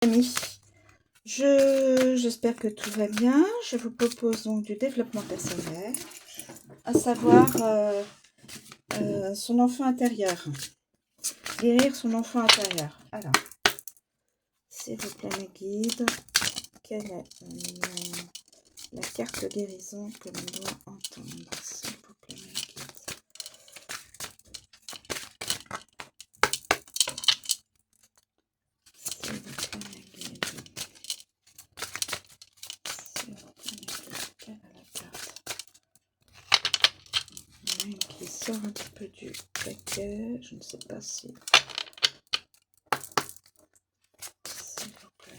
Amis, j'espère que tout va bien. Je vous propose donc du développement personnel, à savoir son enfant intérieur, guérir son enfant intérieur. Alors, s'il vous plaît mes guides, quelle est la carte de guérison que l'on doit entendre, s'il vous plaît mes guides. S'il vous plaît mes guides. S'il vous plaît mes guides, quelle est la carte? Il y en a une qui sort un petit peu du paquet, je ne sais pas si... S'il vous plaît.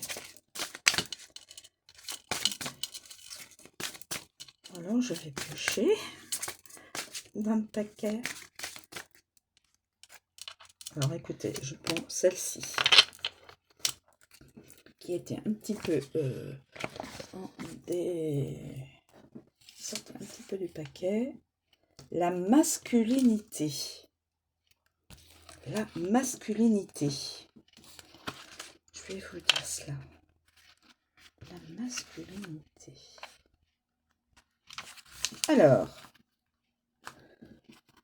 Alors, je vais piocher dans le paquet. Alors, écoutez, je prends celle-ci, qui était un petit peu sortait un petit peu du paquet. La masculinité. La masculinité. Je vais vous dire cela. La masculinité. Alors,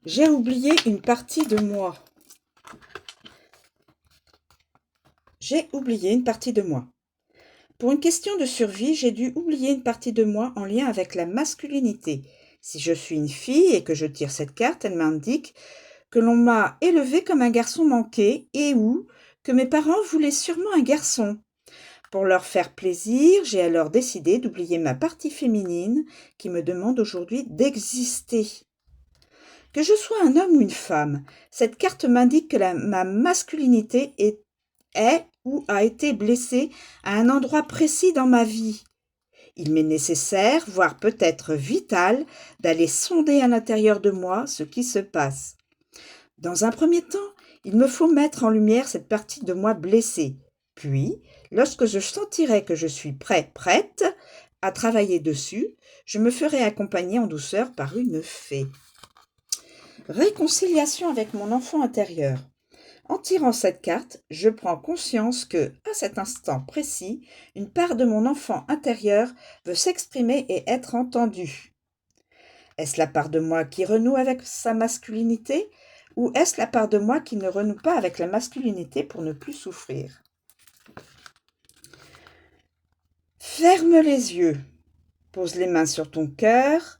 j'ai oublié une partie de moi. J'ai oublié une partie de moi. Pour une question de survie, j'ai dû oublier une partie de moi en lien avec la masculinité. Si je suis une fille et que je tire cette carte, elle m'indique que l'on m'a élevée comme un garçon manqué et ou que mes parents voulaient sûrement un garçon. Pour leur faire plaisir, j'ai alors décidé d'oublier ma partie féminine qui me demande aujourd'hui d'exister. Que je sois un homme ou une femme, cette carte m'indique que ma masculinité est ou a été blessée à un endroit précis dans ma vie. Il m'est nécessaire, voire peut-être vital, d'aller sonder à l'intérieur de moi ce qui se passe. Dans un premier temps, il me faut mettre en lumière cette partie de moi blessée. Puis, lorsque je sentirai que je suis prête à travailler dessus, je me ferai accompagner en douceur par une fée. Réconciliation avec mon enfant intérieur. En tirant cette carte, je prends conscience que, à cet instant précis, une part de mon enfant intérieur veut s'exprimer et être entendue. Est-ce la part de moi qui renoue avec sa masculinité, ou est-ce la part de moi qui ne renoue pas avec la masculinité pour ne plus souffrir? Ferme les yeux, pose les mains sur ton cœur,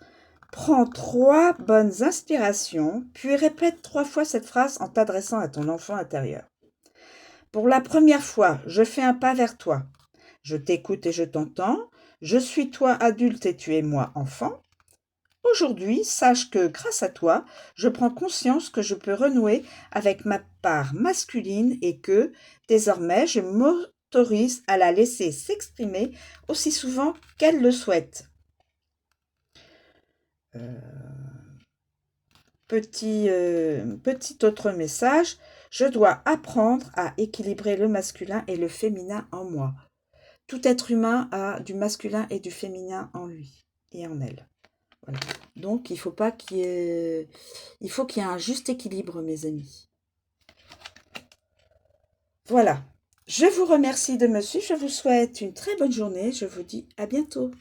prends 3 bonnes inspirations, puis répète 3 fois cette phrase en t'adressant à ton enfant intérieur. Pour la première fois, je fais un pas vers toi. Je t'écoute et je t'entends. Je suis toi adulte et tu es moi enfant. Aujourd'hui, sache que grâce à toi, je prends conscience que je peux renouer avec ma part masculine et que, désormais, je m'autorise à la laisser s'exprimer aussi souvent qu'elle le souhaite. Petit autre message, je dois apprendre à équilibrer le masculin et le féminin en moi. Tout être humain a du masculin et du féminin en lui et en elle. Voilà. Donc, il faut qu'il y ait un juste équilibre, mes amis. Voilà. Je vous remercie de me suivre. Je vous souhaite une très bonne journée. Je vous dis à bientôt.